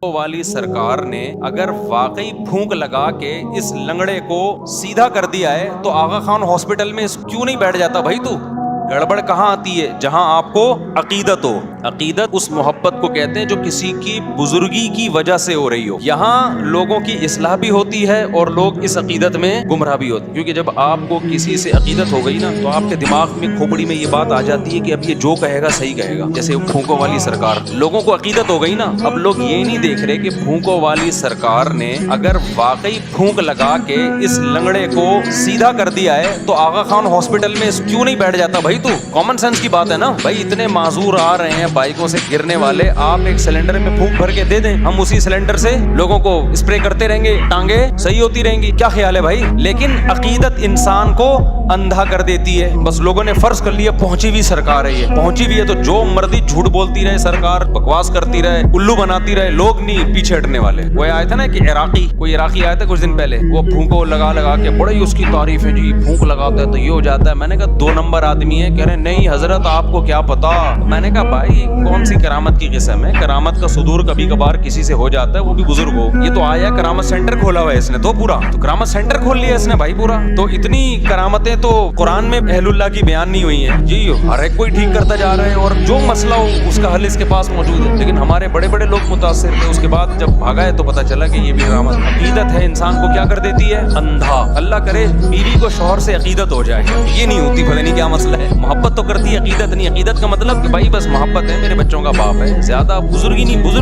والی سرکار نے اگر واقعی پھونک لگا کے اس لنگڑے کو سیدھا کر دیا ہے تو آغا خان ہاسپٹل میں کیوں نہیں بیٹھ جاتا بھائی؟ تو گڑبڑ کہاں آتی ہے؟ جہاں آپ کو عقیدت ہو۔ عقیدت اس محبت کو کہتے ہیں جو کسی کی بزرگی کی وجہ سے ہو رہی ہو۔ یہاں لوگوں کی اصلاح بھی ہوتی ہے اور لوگ اس عقیدت میں گمراہ بھی ہوتے ہیں، کیونکہ جب آپ کو کسی سے عقیدت ہو گئی نا تو آپ کے دماغ میں کھوپڑی میں یہ بات آ جاتی ہے کہ اب یہ جو کہے گا صحیح کہے گا۔ جیسے پھونکوں والی سرکار، لوگوں کو عقیدت ہو گئی نا، اب لوگ یہ نہیں دیکھ رہے کہ پھونکوں والی سرکار نے اگر واقعی پھونک لگا کے اس لنگڑے کو سیدھا کر دیا ہے تو آغا خان ہاسپٹل میں کیوں نہیں بیٹھ جاتا بھائی؟ تو کامن سینس کی بات ہے نا بھائی، اتنے معذور آ رہے ہیں بائکوں سے گرنے والے، آپ ایک سلنڈر میں پھونک بھر کے دے دیں، ہم اسی سلنڈر سے لوگوں کو اسپرے کرتے رہیں گے، ٹانگیں صحیح ہوتی رہیں گی۔ کیا خیال ہے بھائی؟ لیکن عقیدت انسان کو اندھا کر دیتی ہے۔ بس لوگوں نے فرض کر لیا پہنچی ہوئی سرکار ہے، یہ پہنچی ہوئی ہے تو جو مرضی جھوٹ بولتی رہے سرکار، بکواس کرتی رہے، الو بناتی رہے، لوگ نہیں پیچھے ہٹنے والے۔ وہ آئے تھے نا کہ کوئی عراقی آیا تھا کچھ دن پہلے، وہ پھونکو لگا لگا کے بڑی اس کی تعریف ہے، جی پھونک لگاتا ہے تو یہ ہو جاتا ہے۔ میں نے کہا 2 نمبر آدمی ہے۔ کہہ رہے نہیں حضرت آپ کو کیا پتا۔ میں نے کہا بھائی کون سی کرامت کی قسم ہے؟ کرامت کا صدور کبھی کبھار کسی سے ہو جاتا ہے، وہ بھی بزرگ ہو۔ یہ تو آیا کرامت سینٹر کھولا ہوا ہے اس نے تو پورا، تو کرامت سینٹر کھول لیا اس نے بھائی پورا۔ تو اتنی کرامتیں تو قرآن میں اہل اللہ کی بیان نہیں ہوئی ہیں جی، ہر ایک کوئی ٹھیک کرتا جا رہا ہے اور جو مسئلہ ہو اس کا حل اس کے پاس موجود ہے۔ لیکن ہمارے بڑے بڑے لوگ متاثر تھے، اس کے بعد جب بھاگا ہے تو پتہ چلا کہ یہ بھی کرامت۔ عقیدت ہے انسان کو کیا کر دیتی ہے؟ اندھا۔ اللہ کرے بیوی کو شوہر سے عقیدت ہو جائے، یہ نہیں ہوتی، پتہ نہیں کیا مسئلہ ہے۔ محبت تو کرتی ہے، عقیدت نہیں۔ عقیدت کا مطلب کہ بھائی بس محبت ہے، میرے بچوں کا باپ ہے، زیادہ بزرگ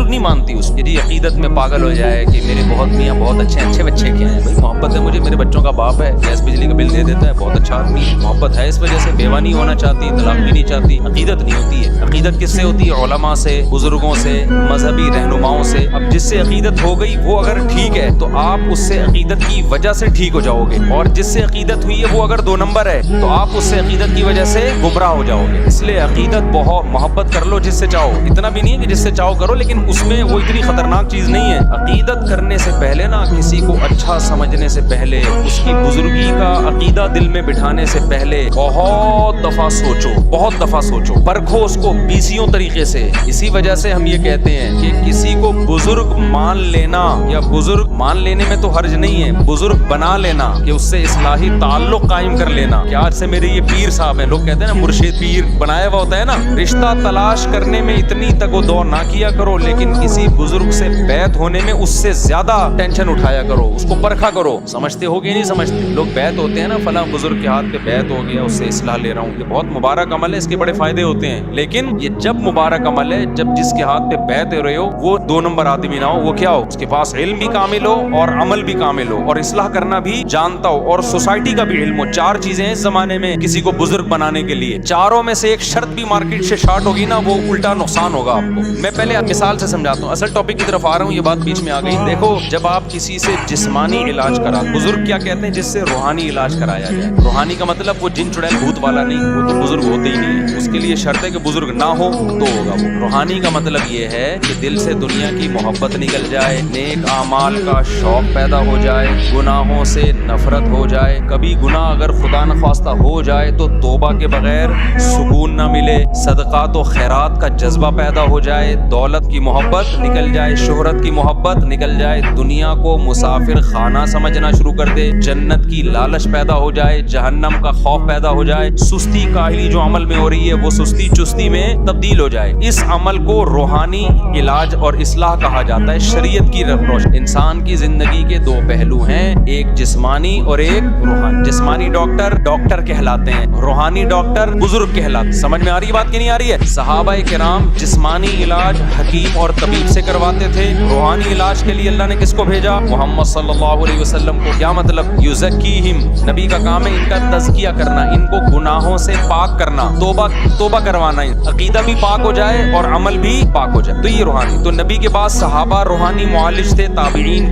نہیں مانتی اس کی جی، عقیدت میں پاگل ہو جائے کہ میرے بہت میاں بہت اچھے بچے کیا ہیں۔ بھائی محبت ہے مجھے، میرے بچوں کا باپ ہے، گیس بجلی کا بل دے دیتا ہے، بہت اچھا آدمی ہے، محبت ہے، اس وجہ سے بیوہ نہیں ہونا چاہتی، طلاق بھی نہیں چاہتی۔ عقیدت نہیں ہوتی ہے۔ عقیدت کس سے ہوتی ہے؟ علماء سے، بزرگوں سے، مذہبی رہنماؤں سے۔ اب جس سے عقیدت ہو گئی وہ اگر ٹھیک ہے تو آپ اس سے عقیدت کی وجہ سے ٹھیک ہو جاؤ گے، اور جس سے عقیدت ہوئی ہے وہ اگر 2 نمبر ہے تو آپ اس سے عقیدت کی وجہ سے گمراہ ہو جاؤ گے۔ اس لیے عقیدت بہت محبت کر لو جس سے چاہو، اتنا بھی نہیں ہے کہ جس سے چاہو کرو، لیکن اس میں وہ اتنی خطرناک چیز نہیں ہے۔ عقیدت کرنے سے پہلے نا، کسی کو اچھا سمجھنے سے پہلے، اس کی بزرگی کا عقیدہ دل میں بٹھانے سے پہلے بہت دفعہ سوچو، پرکھو اس کو 20 طریقے سے۔ اسی وجہ سے ہم یہ کہتے ہیں کہ کسی کو بزرگ مان لینا، یا بزرگ مان لینے میں تو حرج نہیں ہے، بزرگ بنا لینا کہ اس سے اصلاحی تعلق قائم کر لینا کہ آج سے میرے یہ پیر صاحب ہیں، لوگ کہتے ہیں نا مرشد پیر بنایا ہوا ہوتا ہے نا۔ رشتہ تلاش کرنے میں اتنی تگ و دو نہ کیا کرو، لیکن کسی بزرگ سے بیعت ہونے میں اس سے زیادہ ٹینشن اٹھایا کرو، اس کو پرکھا کرو۔ سمجھتے ہو کہ نہیں سمجھتے؟ لوگ بیعت ہوتے ہیں نا، فلاں بزرگ کے ہاتھ پہ بیعت ہو گیا، اس سے اصلاح لے رہا ہوں، یہ بہت مبارک عمل ہے، اس کے بڑے فائدے ہوتے ہیں، لیکن یہ جب مبارک عمل ہے جب جس کے ہاتھ پہ بیعت ہو رہے ہو وہ 2 نمبر آدمی نہ ہو، وہ کیا ہو؟ اس کے پاس علم بھی کامل ہو اور عمل بھی کامل ہو اور اصلاح کرنا بھی جانتا ہو اور سوسائٹی کا بھی علم ہو۔ 4 چیزیں اس زمانے میں کسی کو بزرگ بنانے کے لیے، چاروں میں سے ایک شرط بھی مارکیٹ سے شارٹ ہوگی نا، وہ الٹا نقصان ہوگا آپ کو۔ میں پہلے مثال سے سمجھاتا ہوں، اصل ٹاپک کی طرف آ رہا ہوں، یہ بات بیچ میں آ گئی۔ دیکھو جب آپ کسی سے جسمانی علاج کرا، بزرگ کیا کہتے ہیں؟ جس سے روحانی علاج کرایا جائے۔ روحانی کا مطلب وہ جن چڑیل بھوت والا نہیں، وہ تو بزرگ ہوتے ہی نہیں ہے، اس کے لیے شرط ہے کہ بزرگ نہ ہو تو ہوگا وہ۔ روحانی کا مطلب یہ ہے کہ دل سے دنیا کی محبت نکل جائے، نیک اعمال کا شوق پیدا ہو جائے، گناہوں سے نفرت ہو جائے، کبھی گناہ اگر خدا نخواستہ ہو جائے تو توبہ کے بغیر سکون نہ ملے، صدقات و خیرات کا جذبہ پیدا ہو جائے، دولت کی محبت نکل جائے، شہرت کی محبت نکل جائے، دنیا کو مسافر خانہ سمجھنا شروع کر دے، جنت کی لالچ پیدا ہو جائے، جہنم کا خوف پیدا ہو جائے، سستی کاہلی جو عمل میں ہو رہی ہے وہ سستی چستی میں تبدیل ہو جائے۔ اس عمل کو روحانی علاج اور اصلاح کہا جاتا ہے شریعت کی روشنی۔ انسان کی زندگی کے 2 پہلو ہیں، ایک جسمانی اور ایک روحانی۔ جسمانی ڈاکٹر کہلاتے ہیں، روحانی ڈاکٹر بزرگ کہلاتے ہیں۔ سمجھ میں آ رہی بات کہ نہیں آ رہی ہے؟ صحابہ کرام جسمانی علاج حکیم اور طبیب سے کرواتے تھے، روحانی علاج کے لیے اللہ نے کس کو بھیجا؟ محمد صلی اللہ علیہ وسلم کو۔ کیا مطلب؟ یزکیہم، نبی کا کام ہے ان کا تزکیہ کرنا، ان کو گناہوں سے پاک کرنا، توبہ کروانا، عقیدہ بھی پاک ہو جائے اور عمل بھی پاک ہو جائے، تو یہ روحانی۔ تو نبی کے بعد صحابہ روحانی معالج تھے، تابعین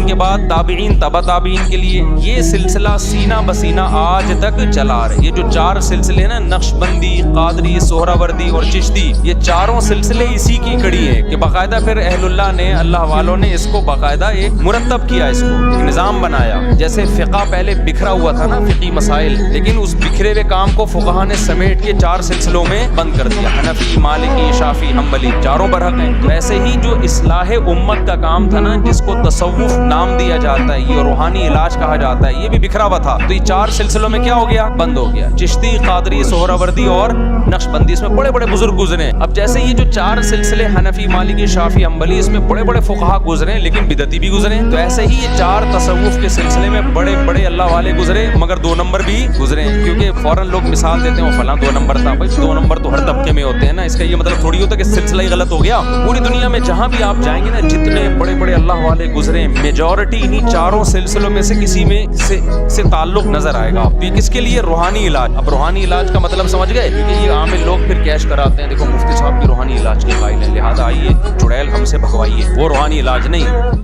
کے بعد تابعین، تبع تابعین کے لیے یہ سلسلہ سینہ بسینہ آج تک چلا رہے۔ یہ جو 4 سلسلے نا، نقش بندی، قادری، سہراوردی اور چشتی، چشتی، یہ چاروں سلسلے اسی کی کڑی ہیں کہ باقاعدہ پھر اہل اللہ نے، اللہ والوں نے اس کو باقاعدہ ایک مرتب کیا، اس کو ایک نظام بنایا. جیسے فقہ پہلے بکھرا ہوا تھا نا، فقہی مسائل، لیکن اس بکھرے ہوئے کام کو فقہا نے سمیٹ کے 4 سلسلوں میں بند کر دیا. حنفی، مالکی، شافعی، حنبلی، چاروں برحق ہیں. تو ایسے ہی جو اصلاح امت کا کام تھا نا، جس کو تصوف نام دیا جاتا ہے، یہ روحانی علاج کہا جاتا ہے، یہ بھی بکھرا ہوا تھا. تو یہ 4 سلسلوں میں کیا ہو گیا؟ بند ہو گیا. چشتی، قادری، سہروردی اور نقش بندی، اس میں بڑے بڑے بزرگ گزرے. اب جیسے یہ جو 4 سلسلے حنفی، مالکی، شافعی، حنبلی، اس میں بڑے بڑے فقہا گزرے لیکن بدعتی بھی گزرے. تو ایسے ہی یہ 4 تصوف کے سلسلے میں بڑے بڑے اللہ والے گزرے، مگر 2 نمبر بھی گزرے. کیونکہ فوراً لوگ مثال دیتے ہیں وہ فلاں 2 نمبر تھا. بھائی 2 نمبر تو ہر طبقے میں ہوتے ہیں نا، اس کا یہ مطلب تھوڑی ہوتا کہ سلسلہ ہی غلط ہو گیا. پوری دنیا میں جہاں بھی آپ جائیں گے نا، جتنے بڑے بڑے اللہ والے گزرے، میجورٹی انہیں 4 سلسلوں میں سے کسی میں سے تعلق نظر آئے گا. تو یہ کس کے لیے؟ روحانی علاج. اب روحانی علاج کا مطلب سمجھ گئے؟ کیونکہ یہ عام لوگ پھر کیش کراتے ہیں، دیکھو مفتی صاحب کی روحانی علاج کے قائل ہیں، لہذا آئیے چڑیل ہم سے بھگوائیے. وہ روحانی علاج نہیں.